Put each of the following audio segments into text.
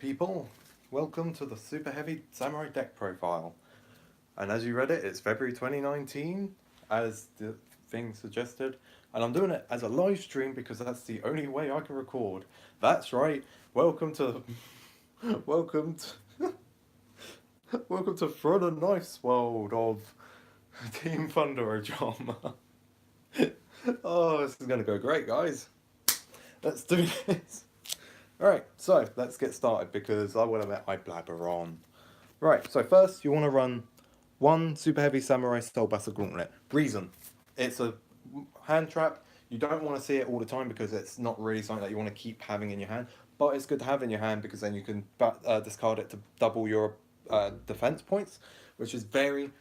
people, welcome to the Superheavy Samurai deck profile. And as you read it, it's February 2019, as the thing suggested. And I'm doing it as a live stream because that's the only way I can record. That's right, welcome to... welcome to... welcome to Frodo Knife's world of Team Thunder drama. Oh, this is gonna go great, guys. Let's do this. Alright, so let's get started because I will admit I blabber on. Right, so first you want to run one Superheavy Samurai Soul Battle Gauntlet. Reason, it's a hand trap. You don't want to see it all the time because it's not really something that you want to keep having in your hand. But it's good to have in your hand because then you can discard it to double your defense points, which is very,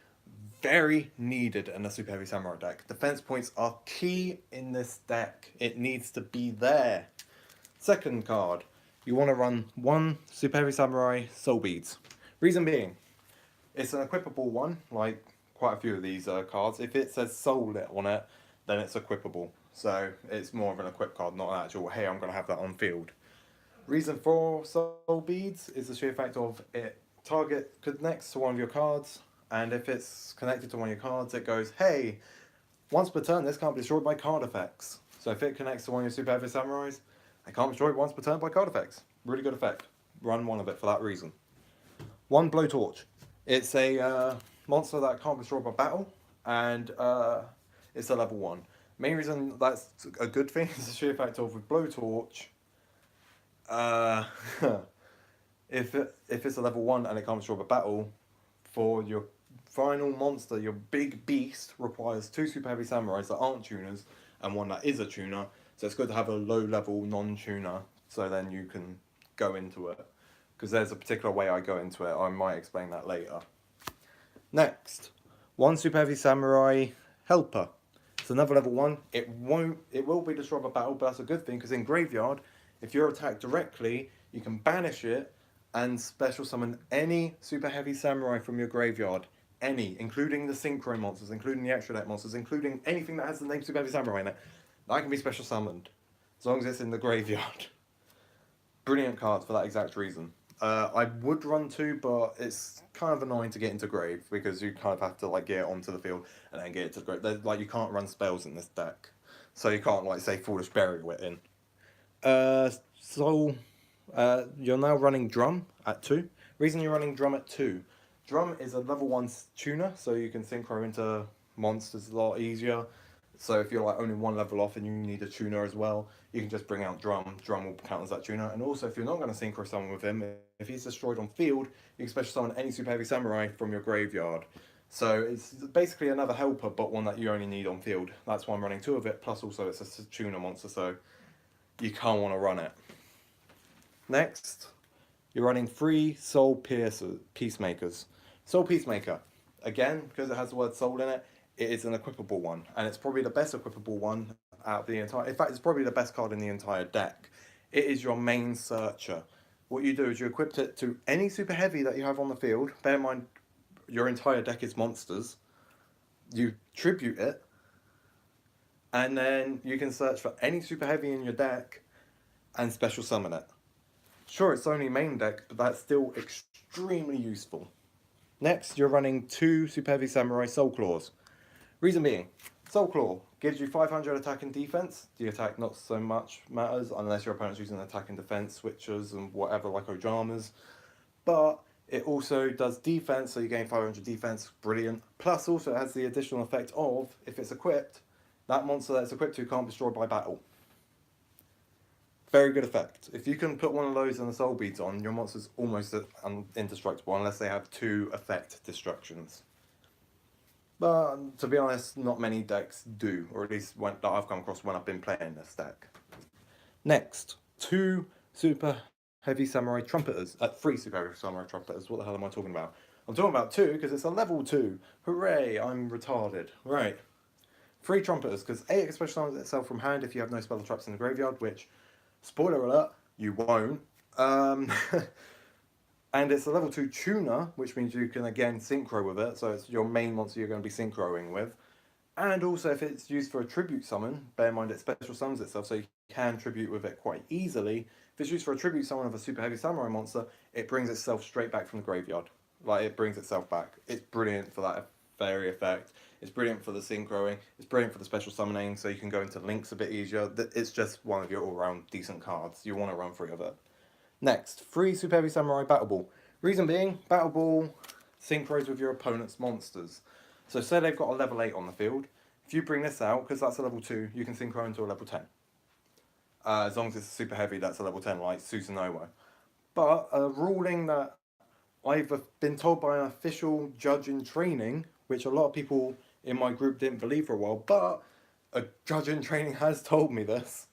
very needed in a Superheavy Samurai deck. Defense points are key in this deck. It needs to be there. Second card, you want to run one Superheavy Samurai Soul Beads. Reason being, it's an equipable one, like quite a few of these cards. If it says Soul Lit on it, then it's equipable. So it's more of an equip card, not an actual, hey, I'm going to have that on field. Reason for Soul Beads is the sheer fact of it target connects to one of your cards, and if it's connected to one of your cards, it goes, hey, once per turn, this can't be destroyed by card effects. So if it connects to one of your Superheavy Samurais, I can't destroy it once per turn by card effects. Really good effect. Run one of it for that reason. One Blowtorch. It's a monster that can't be destroyed by battle, and it's a level 1. Main reason that's a good thing is the sheer fact of with Blowtorch, if it's a level 1 and it can't be destroyed by battle, for your final monster, your big beast requires 2 Superheavy Samurais that aren't tuners, and one that is a tuner. So it's good to have a low-level non-tuner, so then you can go into it. Because there's a particular way I go into it. I might explain that later. Next, one Superheavy Samurai Helper. It's another level 1. It will be destroyed by battle, but that's a good thing because in Graveyard, if you're attacked directly, you can banish it and special summon any Superheavy Samurai from your graveyard. Any, including the Synchro monsters, including the extra deck monsters, including anything that has the name Superheavy Samurai in it. That can be special summoned, as long as it's in the graveyard. Brilliant card for that exact reason. I would run 2, but it's kind of annoying to get into grave because you kind of have to like get it onto the field and then get it to the grave. Like you can't run spells in this deck, so you can't like say Foolish Burial it in. You're now running Drum at 2. Reason you're running Drum at 2. Drum is a level 1 tuner, so you can synchro into monsters a lot easier. So if you're like only one level off and you need a tuner as well, you can just bring out Drum. Drum will count as that tuner. And also if you're not going to synchro summon with him, if he's destroyed on field, you can special summon any Superheavy Samurai from your graveyard. So it's basically another helper, but one that you only need on field. That's why I'm running 2 of it, plus also it's a tuner monster, so you can't want to run it. Next, you're running 3 Soul Peacemakers. Soul Peacemaker, again, because it has the word soul in it, it is an equipable one, and it's probably the best equipable one out of the entire... In fact, it's probably the best card in the entire deck. It is your main searcher. What you do is you equip it to any super heavy that you have on the field. Bear in mind, your entire deck is monsters. You tribute it, and then you can search for any super heavy in your deck and special summon it. Sure, it's only main deck, but that's still extremely useful. Next, you're running 2 Superheavy Samurai Soul Claws. Reason being, Soul Claw gives you 500 attack and defense. The attack not so much matters unless your opponent's using attack and defense switchers and whatever like Ojamas. But it also does defense, so you gain 500 defense, brilliant. Plus also it has the additional effect of, if it's equipped, that monster that it's equipped to can't be destroyed by battle. Very good effect. If you can put one of those and the Soul Beads on, your monster's almost indestructible unless they have 2 effect destructions. But to be honest, not many decks do, or at least that I've come across when I've been playing this deck. Next, 2 Super Heavy Samurai Trumpeters. 3 Super Heavy Samurai Trumpeters. What the hell am I talking about? I'm talking about 2 because it's a level 2. Hooray, I'm retarded. Right. 3 Trumpeters, because A, it special summons itself from hand if you have no spell traps in the graveyard, which, spoiler alert, you won't. And it's a level 2 tuner, which means you can again synchro with it, so it's your main monster you're going to be synchroing with. And also if it's used for a tribute summon, bear in mind it special summons itself, so you can tribute with it quite easily. If it's used for a tribute summon of a super heavy samurai monster, it brings itself straight back from the graveyard. Like, it brings itself back. It's brilliant for that fairy effect. It's brilliant for the synchroing. It's brilliant for the special summoning, so you can go into links a bit easier. It's just one of your all-round decent cards. You want to run 3 of it. Next, 3 Super Heavy Samurai Battle Ball. Reason being, Battle Ball synchros with your opponent's monsters. So say they've got a level 8 on the field. If you bring this out, because that's a level 2, you can synchro into a level 10. As long as it's super heavy, that's a level 10, like Susanoo. But a ruling that I've been told by an official judge in training, which a lot of people in my group didn't believe for a while, but a judge in training has told me this,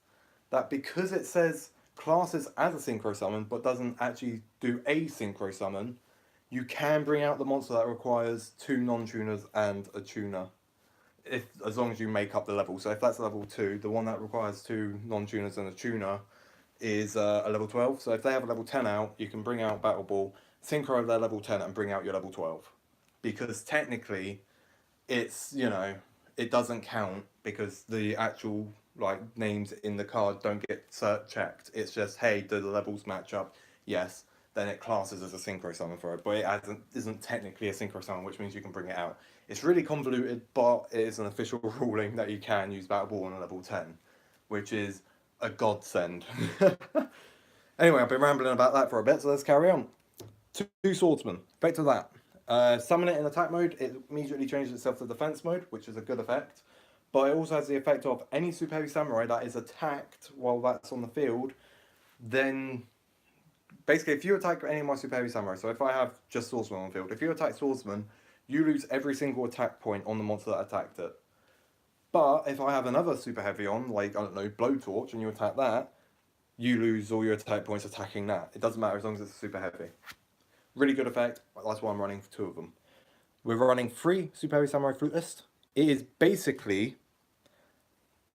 that because it says classes as a synchro summon, but doesn't actually do a synchro summon, you can bring out the monster that requires 2 non-tuners and a tuner. As long as you make up the level. So if that's level 2, the one that requires 2 non-tuners and a tuner is a level 12. So if they have a level 10 out, you can bring out Battle Ball, synchro their level 10 and bring out your level 12. Because technically, it's, it doesn't count because the actual names in the card don't get checked. It's just, hey, do the levels match up? Yes. Then it classes as a synchro summon for it, but it isn't technically a synchro summon, which means you can bring it out. It's really convoluted, but it is an official ruling that you can use Battle Ball on a level 10, which is a godsend. Anyway, I've been rambling about that for a bit, so let's carry on. 2 Swordsmen. Effect of that. Summon it in attack mode, it immediately changes itself to defense mode, which is a good effect. But it also has the effect of any Super Heavy Samurai that is attacked while that's on the field, then basically, if you attack any of my Super Heavy Samurai, so if I have just Swordsman on the field, if you attack Swordsman, you lose every single attack point on the monster that attacked it. But if I have another Super Heavy on, like, I don't know, Blowtorch, and you attack that, you lose all your attack points attacking that. It doesn't matter as long as it's Super Heavy. Really good effect, that's why I'm running 2 of them. We're running 3 Super Heavy Samurai Flutist. It is basically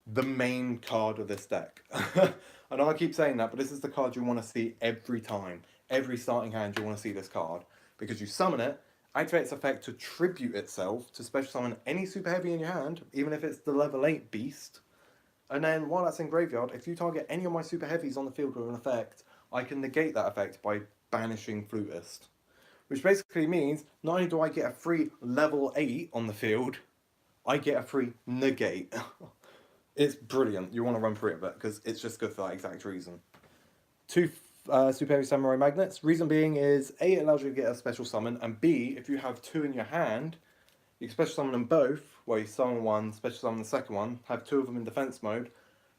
the main card of this deck. I know I keep saying that, but this is the card you want to see every time. Every starting hand you want to see this card. Because you summon it, activate its effect to tribute itself to special summon any Super Heavy in your hand, even if it's the level 8 beast. And then while that's in graveyard, if you target any of my Super Heavies on the field with an effect, I can negate that effect by banishing Flutist. Which basically means, not only do I get a free level 8 on the field, I get a free negate. It's brilliant. You want to run through it, but because it's just good for that exact reason. 2 Super Heavy Samurai Magnets. Reason being is, A, it allows you to get a special summon, and B, if you have 2 in your hand, you can special summon them both, where you summon one, special summon the second one, have 2 of them in defense mode,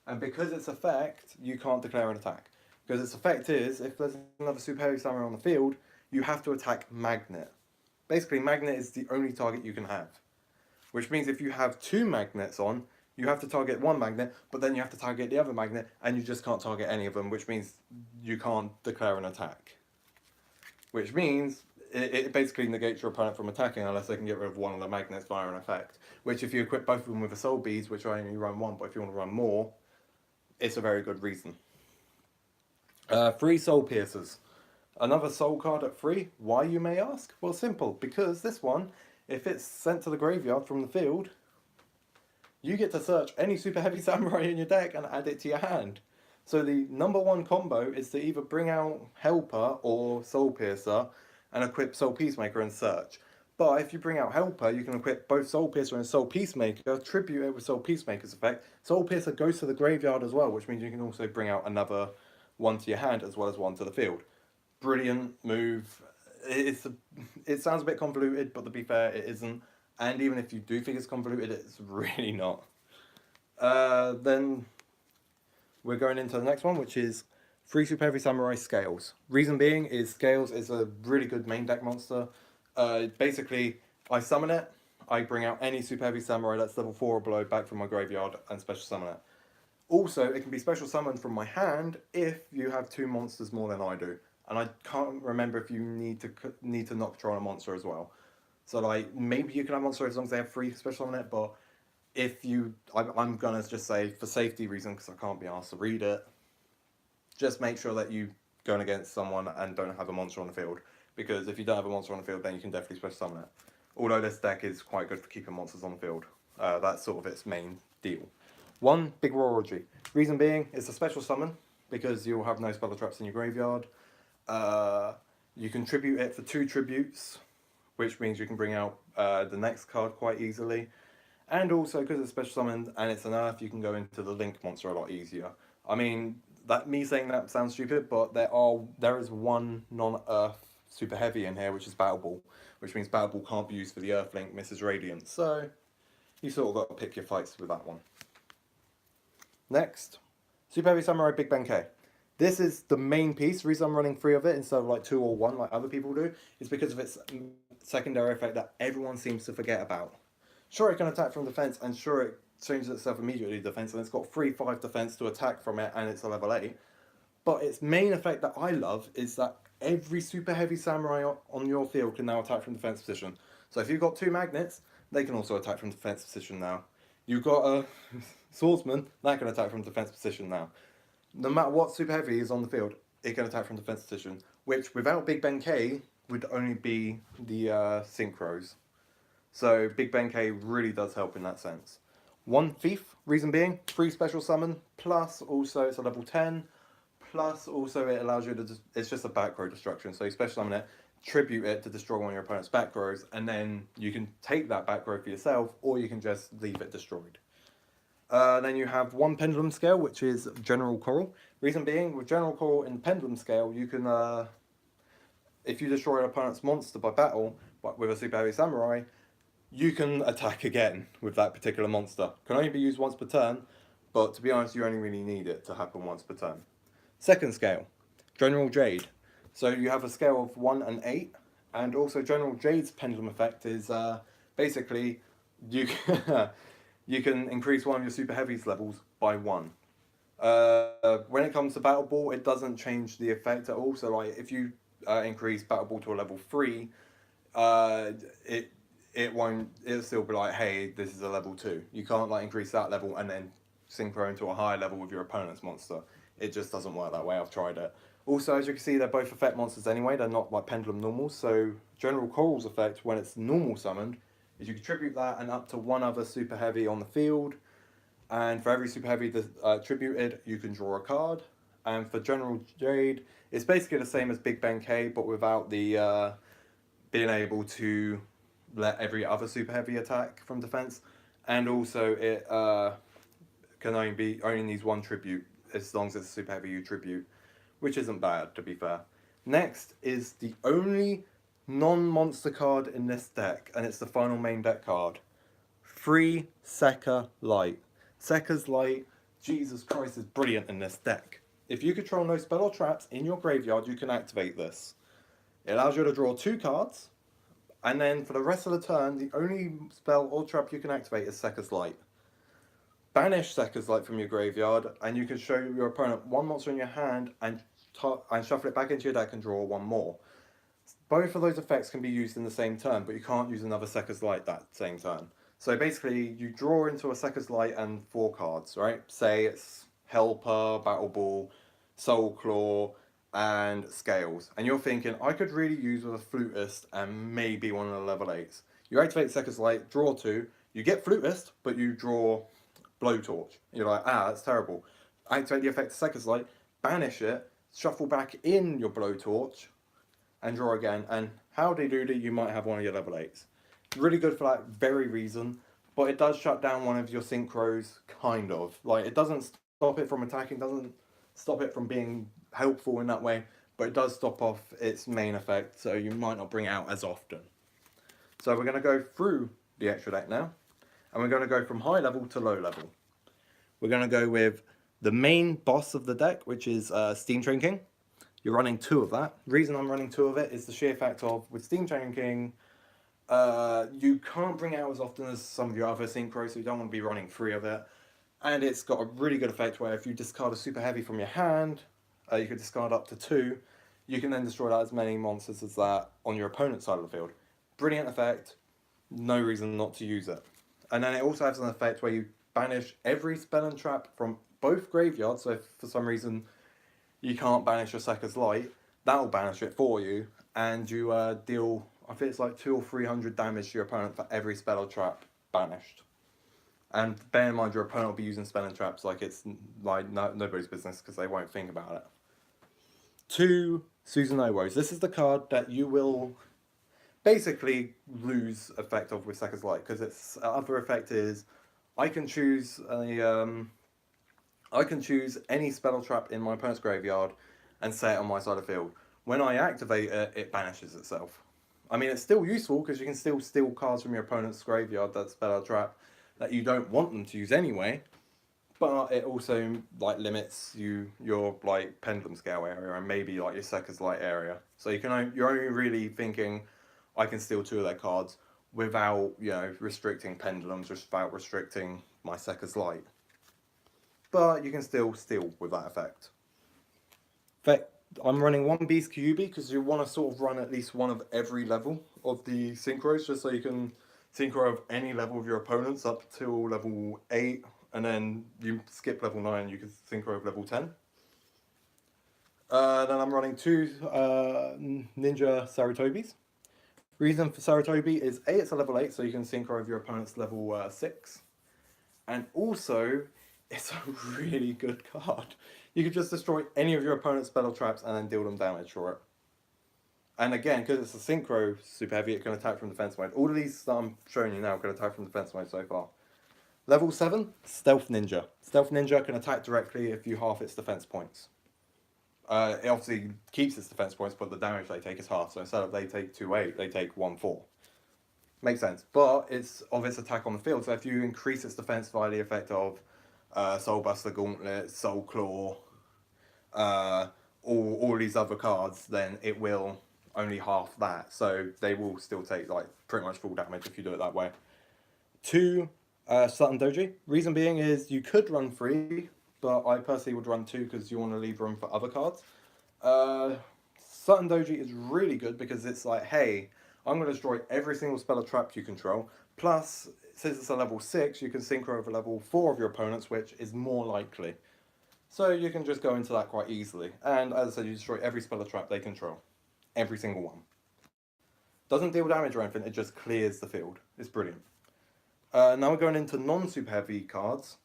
and because its effect, you can't declare an attack. Because its effect is, if there's another Super Heavy Samurai on the field, you have to attack Magnet. Basically, Magnet is the only target you can have. Which means if you have 2 magnets on, you have to target one magnet, but then you have to target the other magnet, and you just can't target any of them, which means you can't declare an attack. Which means it basically negates your opponent from attacking unless they can get rid of one of the magnets via an effect. Which if you equip both of them with a Soul Beads, which I only run 1, but if you want to run more, it's a very good reason. 3 Soul Piercers. Another Soul card at 3. Why, you may ask? Well, simple. Because this one, if it's sent to the graveyard from the field, you get to search any Super Heavy Samurai in your deck and add it to your hand. So the number 1 combo is to either bring out Helper or Soul Piercer and equip Soul Peacemaker and search. But if you bring out Helper, you can equip both Soul Piercer and Soul Peacemaker, tribute it with Soul Peacemaker's effect. Soul Piercer goes to the graveyard as well, which means you can also bring out another one to your hand as well as one to the field. Brilliant move. It sounds a bit convoluted, but to be fair, it isn't. And even if you do think it's convoluted, it's really not. Then we're going into the next one, which is 3 Super Heavy Samurai Scales. Reason being is Scales is a really good main deck monster. Basically, I summon it, I bring out any Super Heavy Samurai that's level 4 or below back from my graveyard and special summon it. Also, it can be special summoned from my hand if you have 2 monsters more than I do. And I can't remember if you need to knock control a monster as well. So maybe you can have monster as long as they have 3 special on it, but if you, I'm gonna just say for safety reasons, because I can't be asked to read it, just make sure that you going against someone and don't have a monster on the field. Because if you don't have a monster on the field, then you can definitely special summon it. Although this deck is quite good for keeping monsters on the field. That's sort of its main deal. 1, Big Roar Orgy. Reason being, it's a special summon because you'll have no spell or traps in your graveyard. You can tribute it for 2 tributes, which means you can bring out the next card quite easily. And also, because it's special summoned and it's an earth, you can go into the link monster a lot easier. I mean, me saying that sounds stupid, but there is one non-earth super heavy in here, which is Battle Ball, which means Battle Ball can't be used for the earth link, Mrs. Radiant. So, you sort of got to pick your fights with that one. Next, Super Heavy Samurai Big Ben K. This is the main piece. The reason I'm running 3 of it instead of like 2 or 1 like other people do is because of its secondary effect that everyone seems to forget about. Sure, it can attack from defense, and sure, it changes itself immediately to defense, and it's got 3/5 defense to attack from it, and it's a level 8. But its main effect that I love is that every Super Heavy Samurai on your field can now attack from defense position. So if you've got 2 magnets, they can also attack from defense position now. You've got a swordsman, that can attack from defense position now. No matter what Super Heavy is on the field, it can attack from defense position, which without Big Ben K would only be the synchros. So Big Ben K really does help in that sense. 1 Thief, reason being, 3 special summon, plus also it's a level 10, plus also it allows you to, it's just a back row destruction, so you special summon it, tribute it to destroy one of your opponent's back rows, and then you can take that back row for yourself, or you can just leave it destroyed. Then you have 1 Pendulum Scale, which is General Coral. Reason being, with General Coral in Pendulum Scale, you can, if you destroy an opponent's monster by battle, but with a Super Heavy Samurai, you can attack again with that particular monster. Can only be used once per turn, but to be honest, you only really need it to happen once per turn. Second scale, General Jade. So you have a scale of 1 and 8, and also General Jade's pendulum effect is basically you can, you can increase one of your Super Heavies levels by 1. When it comes to Battle Ball, it doesn't change the effect at all. So like if you increase Battle Ball to a level 3, it'll still be like, hey, this is a level 2. You can't like increase that level and then synchro into a higher level with your opponent's monster. It just doesn't work that way. I've tried it. Also, as you can see, they're both effect monsters anyway. They're not like pendulum normals. So General Coral's effect, when it's normal summoned, is you contribute that and up to 1 other Super Heavy on the field. And for every Super Heavy tributed, you can draw a card. And for General Jade, it's basically the same as Big Ben K, but without the being able to let every other Super Heavy attack from defense. And also it can only needs 1 tribute as long as it's a Super Heavy you tribute, which isn't bad, to be fair. Next is the only non-monster card in this deck, and it's the final main deck card. 3 Sekka Light. Sekka's Light, Jesus Christ, is brilliant in this deck. If you control no spell or traps in your graveyard, you can activate this. It allows you to draw 2 cards, and then for the rest of the turn, the only spell or trap you can activate is Sekka's Light. Banish Sekka's Light from your graveyard, and you can show your opponent 1 monster in your hand and shuffle it back into your deck and draw 1 more. Both of those effects can be used in the same turn, but you can't use another Sekka's Light that same turn. So basically, you draw into a Sekka's Light and 4 cards, right? Say it's Helper, Battle Ball, Soul Claw, and Scales. And you're thinking, I could really use with a Flutist and maybe one of the level 8s. You activate Sekka's Light, draw 2, you get Flutist, but you draw Blowtorch. You're like, that's terrible. Activate the effect of Sekka's Light, banish it, shuffle back in your Blowtorch, and draw again. And howdy doody, you might have one of your level 8s. Really good for that very reason, but it does shut down one of your synchros, kind of. Like, it doesn't stop it from attacking, doesn't stop it from being helpful in that way, but it does stop off its main effect, so you might not bring it out as often. So we're going to go through the extra deck now, and we're going to go from high level to low level. We're going to go with the main boss of the deck, which is Steam Train King. You're running 2 of that. The reason I'm running 2 of it is the sheer fact of, with Steam Train King, you can't bring it out as often as some of your other synchros, so you don't want to be running 3 of it. And it's got a really good effect where if you discard a Super Heavy from your hand, you could discard up to 2, you can then destroy that as many monsters as that on your opponent's side of the field. Brilliant effect, no reason not to use it. And then it also has an effect where you banish every spell and trap from both graveyards, so if for some reason you can't banish your Sekka's Light, that will banish it for you, and you deal, I think it's like 200 or 300 damage to your opponent for every spell or trap banished. And bear in mind, your opponent will be using spelling traps like it's like nobody's business because they won't think about it. 2, Susanoo. This is the card that you will basically lose effect of with Sekka's Light, because its other effect is I can choose any spell trap in my opponent's graveyard and set it on my side of the field. When I activate it, it banishes itself. I mean, it's still useful because you can still steal cards from your opponent's graveyard that spell a trap that you don't want them to use anyway. But it also like limits your like pendulum scale area and maybe like your Sekka's Light area. So you're only really thinking I can steal 2 of their cards without restricting pendulums, just without restricting my Sekka's Light. But you can still steal with that effect. I'm running 1 Beast Kyubi because you want to sort of run at least one of every level of the synchros, just so you can synchro of any level of your opponents up till level 8, and then you skip level 9, you can synchro of level 10. Then I'm running 2 Ninja Sarutobi's. Reason for Sarutobi is A, it's a level 8, so you can synchro of your opponent's level 6. And also, it's a really good card. You can just destroy any of your opponent's spell traps and then deal them damage for it. And again, because it's a synchro super heavy, it can attack from defense mode. All of these that I'm showing you now can attack from defense mode so far. Level 7, Stealth Ninja. Stealth Ninja can attack directly if you half its defense points. It obviously keeps its defense points, but the damage they take is half. So instead of they take 2-8, they take 1-4. Makes sense. But it's of its attack on the field. So if you increase its defense via the effect of Soul Buster Gauntlet, Soul Claw, all these other cards, then it will only half that. So they will still take like pretty much full damage if you do it that way. 2, Sutton Doji. Reason being is you could run 3, but I personally would run 2 because you want to leave room for other cards. Sutton Doji is really good because it's like, hey, I'm going to destroy every single spell or trap you control. Plus, since it's a level 6, you can synchro over level 4 of your opponents, which is more likely. So you can just go into that quite easily. And as I said, you destroy every spell or trap they control. Every single one. Doesn't deal damage or anything, it just clears the field. It's brilliant. Now we're going into non-super heavy cards.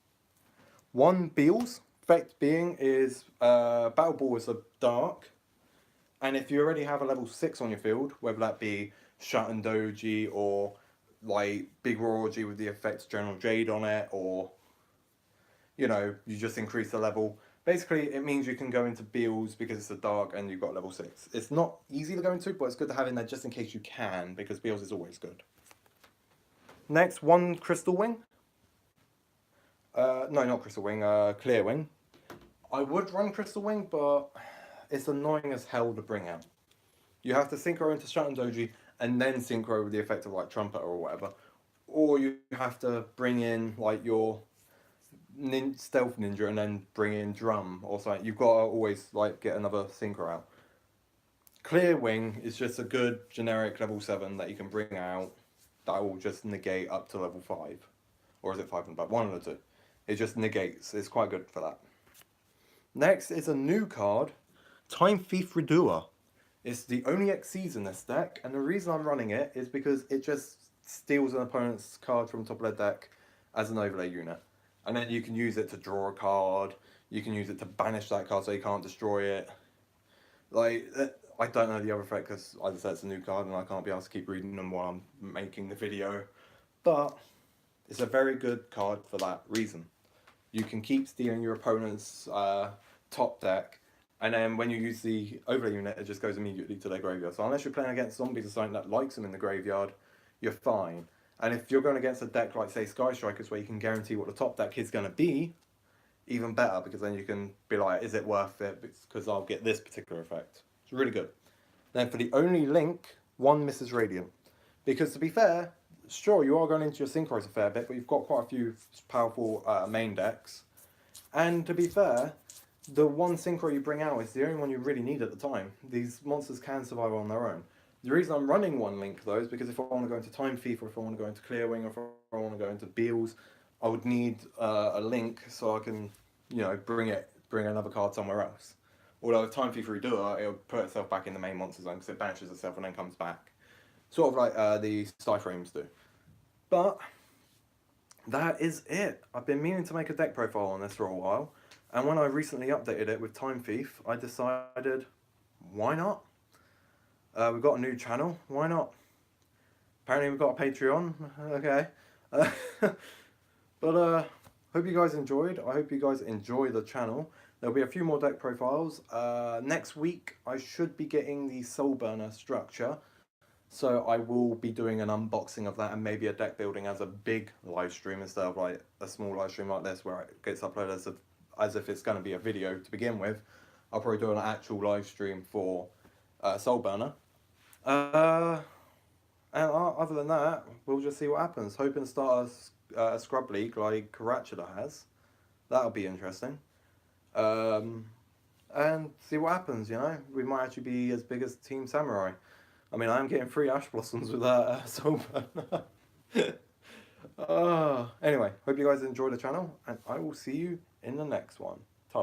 1, Beals. Effect being is Battle Ball is a dark. And if you already have a level 6 on your field, whether that be Shut Doji or like Big Roji with the effect General Jade on it, or you just increase the level. Basically, it means you can go into Beals because it's a dark and you've got level 6. It's not easy to go into, but it's good to have in there just in case you can, because Beals is always good. Next, 1 Crystal Wing. No, not Crystal Wing, Clear Wing. I would run Crystal Wing, but it's annoying as hell to bring out. You have to synchro into Shut Doji and then synchro with the effect of like Trumpet or whatever. Or you have to bring in like your Stealth Ninja and then bring in Drum or something. You've got to always like get another synchro out. Clear Wing is just a good generic level 7 that you can bring out that will just negate up to level 5. Or is it 5 and above? One of the 2. It just negates. It's quite good for that. Next is a new card, Time Thief Redoer. It's the only Xyz in this deck, and the reason I'm running it is because it just steals an opponent's card from top of their deck as an overlay unit. And then you can use it to draw a card, you can use it to banish that card so you can't destroy it. Like, I don't know the other effect because, as I said, it's a new card and I can't be asked to keep reading them while I'm making the video. But it's a very good card for that reason. You can keep stealing your opponent's top deck, and then when you use the overlay unit, it just goes immediately to their graveyard. So unless you're playing against zombies or something that likes them in the graveyard, you're fine. And if you're going against a deck like, say, Sky Strikers, where you can guarantee what the top deck is going to be, even better, because then you can be like, is it worth it? Because I'll get this particular effect. It's really good. Then for the only link, 1 Mrs. Radiant. Because to be fair, sure, you are going into your synchros a fair bit, but you've got quite a few powerful main decks. And to be fair, the 1 synchro you bring out is the only one you really need at the time. These monsters can survive on their own. The reason I'm running 1 link though is because if I want to go into Time Thief, or if I want to go into Clearwing, or if I want to go into Beals, I would need a link so I can, bring another card somewhere else. Although if Time Thief Redoer, it'll put itself back in the main monster zone because it banishes itself and then comes back. Sort of like the Sty Frames do. But that is it. I've been meaning to make a deck profile on this for a while, and when I recently updated it with Time Thief, I decided, why not? We've got a new channel, why not? Apparently we've got a Patreon, okay. Uh, but hope you guys enjoyed. I hope you guys enjoy the channel. There'll be a few more deck profiles. Next week I should be getting the Soul Burner structure. So I will be doing an unboxing of that and maybe a deck building as a big live stream instead of like a small live stream like this where it gets uploaded as if it's going to be a video to begin with. I'll probably do an actual live stream for Soul Burner. And other than that, we'll just see what happens. Hoping to start a scrub league like Karachula has. That'll be interesting. And see what happens, you know? We might actually be as big as Team Samurai. I mean, I am getting 3 Ash Blossoms with that Soul Burner. Anyway, hope you guys enjoy the channel, and I will see you in the next one.